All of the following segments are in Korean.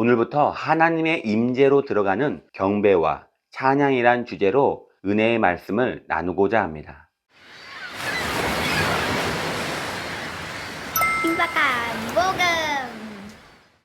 오늘부터 하나님의 임재로 들어가는 경배와 찬양이란 주제로 은혜의 말씀을 나누고자 합니다.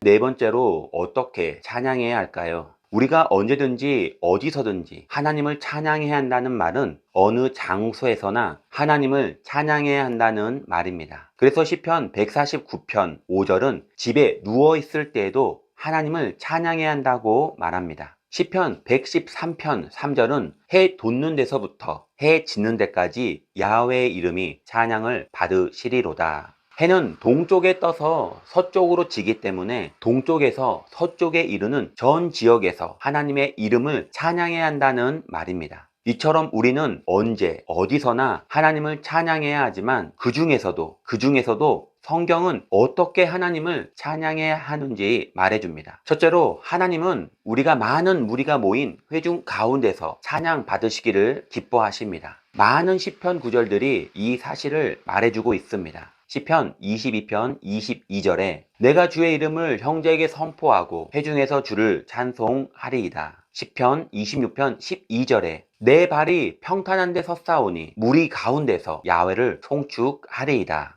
네 번째로 어떻게 찬양해야 할까요? 우리가 언제든지 어디서든지 하나님을 찬양해야 한다는 말은 어느 장소에서나 하나님을 찬양해야 한다는 말입니다. 그래서 시편 149편 5절은 집에 누워있을 때에도 하나님을 찬양해야 한다고 말합니다. 시편 113편 3절은 해 돋는 데서부터 해 지는 데까지 야훼의 이름이 찬양을 받으시리로다. 해는 동쪽에 떠서 서쪽으로 지기 때문에 동쪽에서 서쪽에 이르는 전 지역에서 하나님의 이름을 찬양해야 한다는 말입니다. 이처럼 우리는 언제 어디서나 하나님을 찬양해야 하지만 그 중에서도 성경은 어떻게 하나님을 찬양해야 하는지 말해줍니다. 첫째로 하나님은 우리가 많은 무리가 모인 회중 가운데서 찬양 받으시기를 기뻐하십니다. 많은 시편 구절들이 이 사실을 말해주고 있습니다. 시편 22편 22절에 내가 주의 이름을 형제에게 선포하고 회중에서 주를 찬송하리이다. 시편 26편 12절에 내 발이 평탄한 데 섰사오니 무리 가운데서 야훼를 송축하리이다.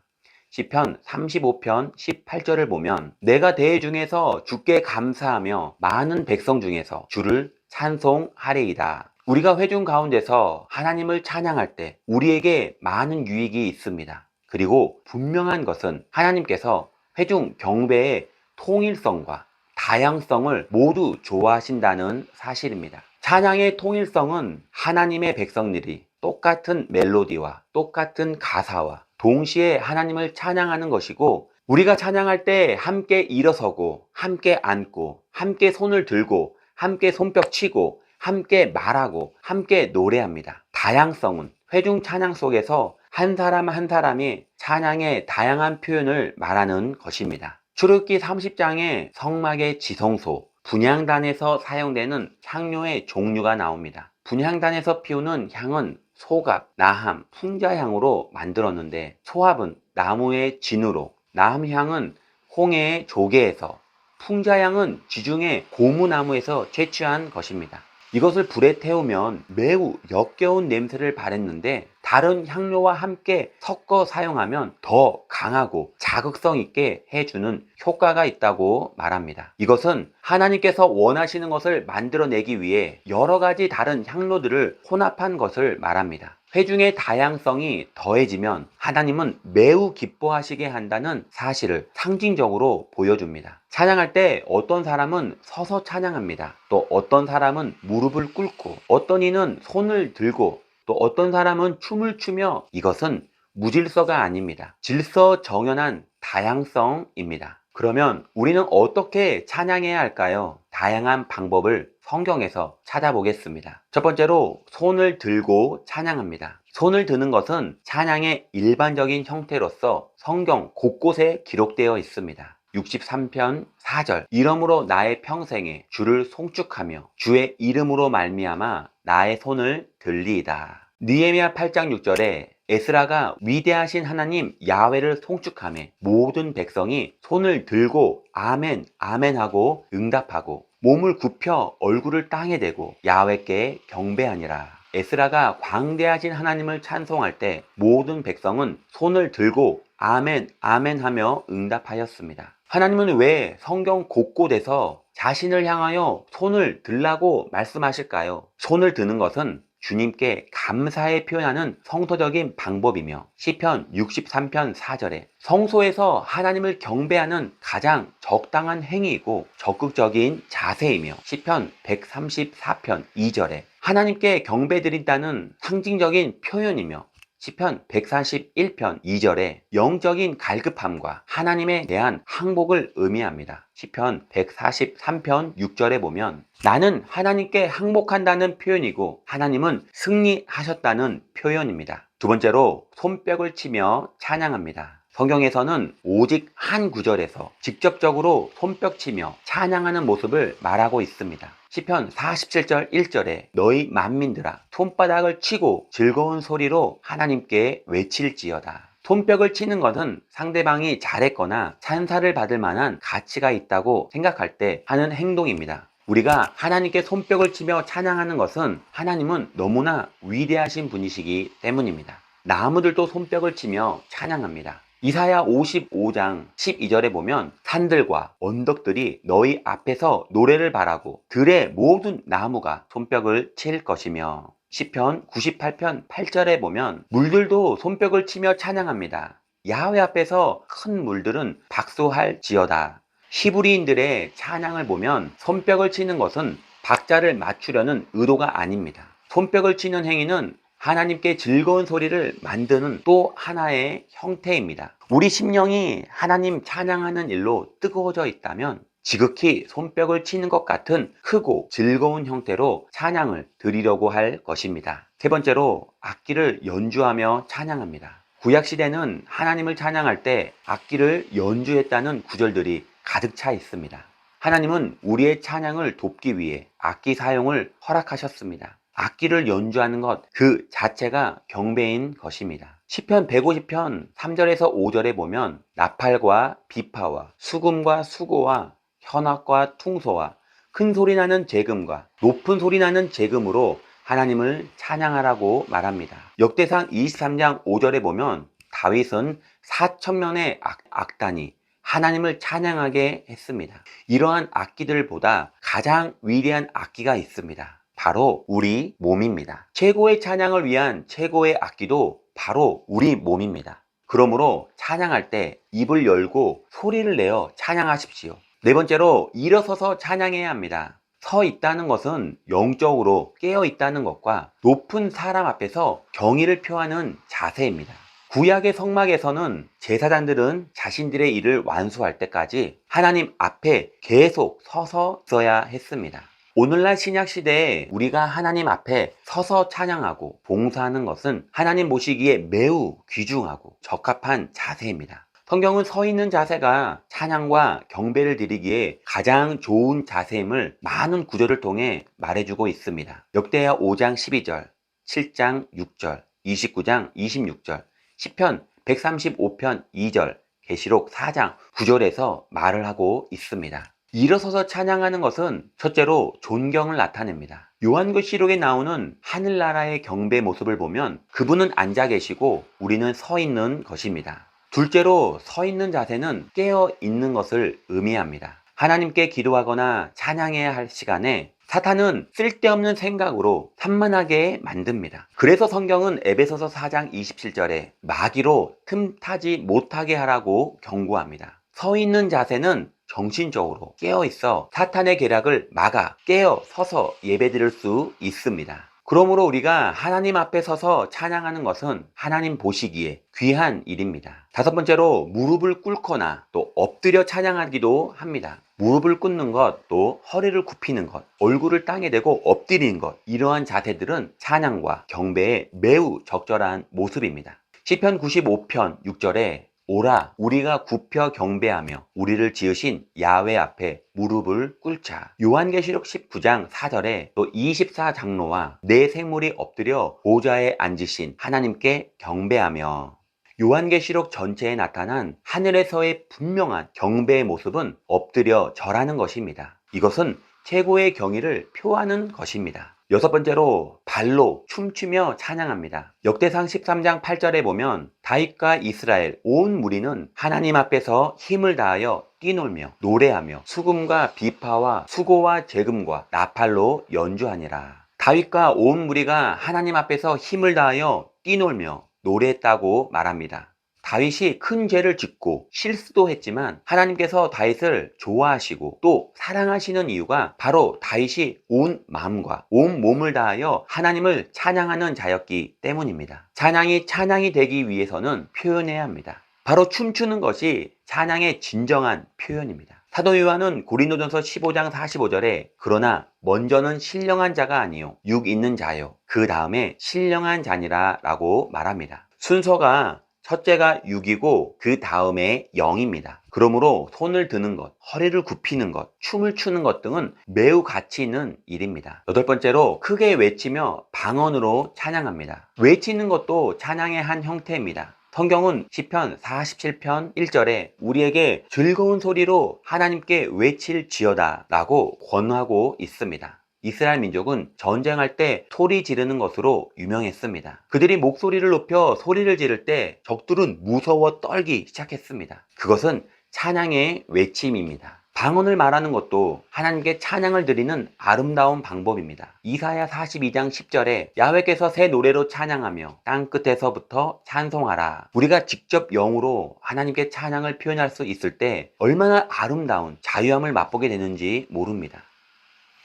시편 35편 18절을 보면 내가 대회 중에서 주께 감사하며 많은 백성 중에서 주를 찬송하리이다. 우리가 회중 가운데서 하나님을 찬양할 때 우리에게 많은 유익이 있습니다. 그리고 분명한 것은 하나님께서 회중 경배의 통일성과 다양성을 모두 좋아하신다는 사실입니다. 찬양의 통일성은 하나님의 백성들이 똑같은 멜로디와 똑같은 가사와 동시에 하나님을 찬양하는 것이고, 우리가 찬양할 때 함께 일어서고 함께 앉고 함께 손을 들고 함께 손뼉 치고 함께 말하고 함께 노래합니다. 다양성은 회중 찬양 속에서 한 사람 한 사람이 찬양의 다양한 표현을 말하는 것입니다. 출애굽기 30장의 성막의 지성소, 분향단에서 사용되는 향료의 종류가 나옵니다. 분향단에서 피우는 향은 소각, 나함, 풍자향으로 만들었는데, 소합은 나무의 진으로, 나함향은 홍해의 조개에서, 풍자향은 지중해 고무나무에서 채취한 것입니다. 이것을 불에 태우면 매우 역겨운 냄새를 발했는데, 다른 향료와 함께 섞어 사용하면 더 강하고 자극성 있게 해주는 효과가 있다고 말합니다. 이것은 하나님께서 원하시는 것을 만들어내기 위해 여러 가지 다른 향료들을 혼합한 것을 말합니다. 회중의 다양성이 더해지면 하나님은 매우 기뻐하시게 한다는 사실을 상징적으로 보여줍니다. 찬양할 때 어떤 사람은 서서 찬양합니다. 또 어떤 사람은 무릎을 꿇고, 어떤 이는 손을 들고, 또 어떤 사람은 춤을 추며, 이것은 무질서가 아닙니다. 질서정연한 다양성입니다. 그러면 우리는 어떻게 찬양해야 할까요? 다양한 방법을 성경에서 찾아보겠습니다. 첫 번째로 손을 들고 찬양합니다. 손을 드는 것은 찬양의 일반적인 형태로서 성경 곳곳에 기록되어 있습니다. 63편 4절 이러므로 나의 평생에 주를 송축하며 주의 이름으로 말미암아 나의 손을 들리이다. 느헤미야 8장 6절에 에스라가 위대하신 하나님 야훼를 송축하며 모든 백성이 손을 들고 아멘 아멘 하고 응답하고 몸을 굽혀 얼굴을 땅에 대고 야훼께 경배하니라. 에스라가 광대하신 하나님을 찬송할 때 모든 백성은 손을 들고 아멘 아멘 하며 응답하였습니다. 하나님은 왜 성경 곳곳에서 자신을 향하여 손을 들라고 말씀하실까요? 손을 드는 것은 주님께 감사의 표현하는 성서적인 방법이며, 시편 63편 4절에 성소에서 하나님을 경배하는 가장 적당한 행위이고 적극적인 자세이며, 시편 134편 2절에 하나님께 경배드린다는 상징적인 표현이며, 시편 141편 2절에 영적인 갈급함과 하나님에 대한 항복을 의미합니다. 시편 143편 6절에 보면 나는 하나님께 항복한다는 표현이고 하나님은 승리하셨다는 표현입니다. 두 번째로 손뼉을 치며 찬양합니다. 성경에서는 오직 한 구절에서 직접적으로 손뼉 치며 찬양하는 모습을 말하고 있습니다. 시편 47절 1절에 너희 만민들아 손바닥을 치고 즐거운 소리로 하나님께 외칠지어다. 손뼉을 치는 것은 상대방이 잘했거나 찬사를 받을 만한 가치가 있다고 생각할 때 하는 행동입니다. 우리가 하나님께 손뼉을 치며 찬양하는 것은 하나님은 너무나 위대하신 분이시기 때문입니다. 나무들도 손뼉을 치며 찬양합니다. 이사야 55장 12절에 보면 산들과 언덕들이 너희 앞에서 노래를 바라고 들의 모든 나무가 손뼉을 칠 것이며, 시편 98편 8절에 보면 물들도 손뼉을 치며 찬양합니다. 야훼 앞에서 큰 물들은 박수할지어다. 히브리인들의 찬양을 보면 손뼉을 치는 것은 박자를 맞추려는 의도가 아닙니다. 손뼉을 치는 행위는 하나님께 즐거운 소리를 만드는 또 하나의 형태입니다. 우리 심령이 하나님 찬양하는 일로 뜨거워져 있다면 지극히 손뼉을 치는 것 같은 크고 즐거운 형태로 찬양을 드리려고 할 것입니다. 세 번째로, 악기를 연주하며 찬양합니다. 구약시대는 하나님을 찬양할 때 악기를 연주했다는 구절들이 가득 차 있습니다. 하나님은 우리의 찬양을 돕기 위해 악기 사용을 허락하셨습니다. 악기를 연주하는 것 그 자체가 경배인 것입니다. 시편 150편 3절에서 5절에 보면 나팔과 비파와 수금과 수고와 현악과 퉁소와 큰 소리 나는 재금과 높은 소리 나는 재금으로 하나님을 찬양하라고 말합니다. 역대상 23장 5절에 보면 다윗은 4,000명의 악단이 하나님을 찬양하게 했습니다. 이러한 악기들보다 가장 위대한 악기가 있습니다. 바로 우리 몸입니다. 최고의 찬양을 위한 최고의 악기도 바로 우리 몸입니다. 그러므로 찬양할 때 입을 열고 소리를 내어 찬양하십시오. 네 번째로, 일어서서 찬양해야 합니다. 서 있다는 것은 영적으로 깨어 있다는 것과 높은 사람 앞에서 경의를 표하는 자세입니다. 구약의 성막에서는 제사장들은 자신들의 일을 완수할 때까지 하나님 앞에 계속 서서 있어야 했습니다. 오늘날 신약시대에 우리가 하나님 앞에 서서 찬양하고 봉사하는 것은 하나님 보시기에 매우 귀중하고 적합한 자세입니다. 성경은 서 있는 자세가 찬양과 경배를 드리기에 가장 좋은 자세임을 많은 구절을 통해 말해주고 있습니다. 역대하 5장 12절, 7장 6절, 29장 26절, 시편 135편 2절, 계시록 4장 9절에서 말을 하고 있습니다. 일어서서 찬양하는 것은 첫째로 존경을 나타냅니다. 요한계시록에 나오는 하늘나라의 경배 모습을 보면 그분은 앉아 계시고 우리는 서 있는 것입니다. 둘째로, 서 있는 자세는 깨어 있는 것을 의미합니다. 하나님께 기도하거나 찬양해야 할 시간에 사탄은 쓸데없는 생각으로 산만하게 만듭니다. 그래서 성경은 에베소서 4장 27절에 마귀로 틈타지 못하게 하라고 경고합니다. 서 있는 자세는 정신적으로 깨어 있어 사탄의 계략을 막아 깨어 서서 예배드릴 수 있습니다. 그러므로 우리가 하나님 앞에 서서 찬양하는 것은 하나님 보시기에 귀한 일입니다. 다섯 번째로, 무릎을 꿇거나 또 엎드려 찬양하기도 합니다. 무릎을 꿇는 것, 또 허리를 굽히는 것, 얼굴을 땅에 대고 엎드리는 것, 이러한 자세들은 찬양과 경배에 매우 적절한 모습입니다. 시편 95편 6절에 오라 우리가 굽혀 경배하며 우리를 지으신 야훼 앞에 무릎을 꿇자. 요한계시록 19장 4절에 또 24장로와 네 생물이 엎드려 보좌에 앉으신 하나님께 경배하며, 요한계시록 전체에 나타난 하늘에서의 분명한 경배의 모습은 엎드려 절하는 것입니다. 이것은 최고의 경의를 표하는 것입니다. 여섯 번째로, 발로 춤추며 찬양합니다. 역대상 13장 8절에 보면 다윗과 이스라엘 온 무리는 하나님 앞에서 힘을 다하여 뛰놀며 노래하며 수금과 비파와 수고와 재금과 나팔로 연주하니라. 다윗과 온 무리가 하나님 앞에서 힘을 다하여 뛰놀며 노래했다고 말합니다. 다윗이 큰 죄를 짓고 실수도 했지만 하나님께서 다윗을 좋아하시고 또 사랑하시는 이유가 바로 다윗이 온 마음과 온 몸을 다하여 하나님을 찬양하는 자였기 때문입니다. 찬양이 되기 위해서는 표현해야 합니다. 바로 춤추는 것이 찬양의 진정한 표현입니다. 사도 요한은 고린도전서 15장 45절에 그러나 먼저는 신령한 자가 아니요 육 있는 자요 그 다음에 신령한 자니라 라고 말합니다. 순서가 첫째가 육이고 그 다음에 영입니다. 그러므로 손을 드는 것, 허리를 굽히는 것, 춤을 추는 것 등은 매우 가치 있는 일입니다. 여덟 번째로, 크게 외치며 방언으로 찬양합니다. 외치는 것도 찬양의 한 형태입니다. 성경은 시편 47편 1절에 우리에게 즐거운 소리로 하나님께 외칠지어다 라고 권하고 있습니다. 이스라엘 민족은 전쟁할 때 소리 지르는 것으로 유명했습니다. 그들이 목소리를 높여 소리를 지를 때 적들은 무서워 떨기 시작했습니다. 그것은 찬양의 외침입니다. 방언을 말하는 것도 하나님께 찬양을 드리는 아름다운 방법입니다. 이사야 42장 10절에 야훼께서 새 노래로 찬양하며 땅끝에서부터 찬송하라. 우리가 직접 영으로 하나님께 찬양을 표현할 수 있을 때 얼마나 아름다운 자유함을 맛보게 되는지 모릅니다.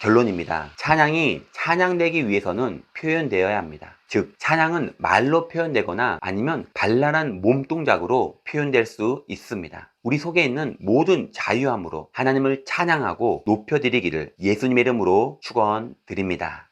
결론입니다. 찬양이 찬양되기 위해서는 표현되어야 합니다. 즉 찬양은 말로 표현되거나 아니면 발랄한 몸동작으로 표현될 수 있습니다. 우리 속에 있는 모든 자유함으로 하나님을 찬양하고 높여드리기를 예수님의 이름으로 축원드립니다.